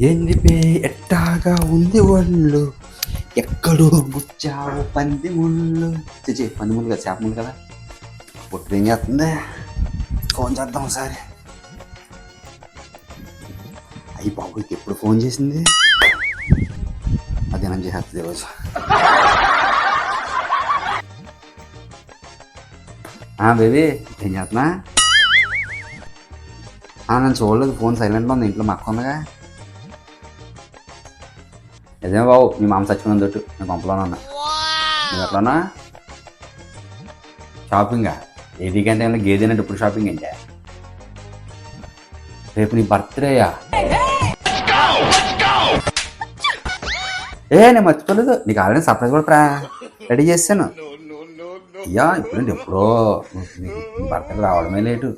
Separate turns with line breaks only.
ఎండిపే ఎట్టాగా ఉంది ఒళ్ళు, ఎక్కడో గుచ్చావు పంది ముళ్ళు. చేచి పంది ముళ్ళు కదా, చేప ముళ్ళు కదా. పొట్టు ఏం చేస్తుంది? ఫోన్ చేద్దాం ఒకసారి. అయ్యి బాబు, ఎప్పుడు ఫోన్ చేసింది? అదేనం చేస్తుంది ఈరోజు. బేబీ ఏం చేస్తున్నా? నేను చూడలేదు, ఫోన్ సైలెంట్లో ఉంది. ఇంట్లో మా అక్క ఉందిగా. నిజమే బాబు, మీ మామ చచ్చిపోయిన తోటి నేను పంపలోనే ఉన్నా. నువ్వు ఎట్లన్నా? షాపింగా? ఏ వీకెండ్ టైంలో గేదెనంటే ఇప్పుడు షాపింగ్ ఏంటే? రేపు నీ బర్త్డేయా? నేను మర్చిపోలేదు, నీకు ఆల్రెడీ సర్ప్రైజ్ కూడా రెడీ చేశాను. అయ్యా ఇప్పుడంటే ఎప్పుడో, బర్త్డే రావడమే లేటు.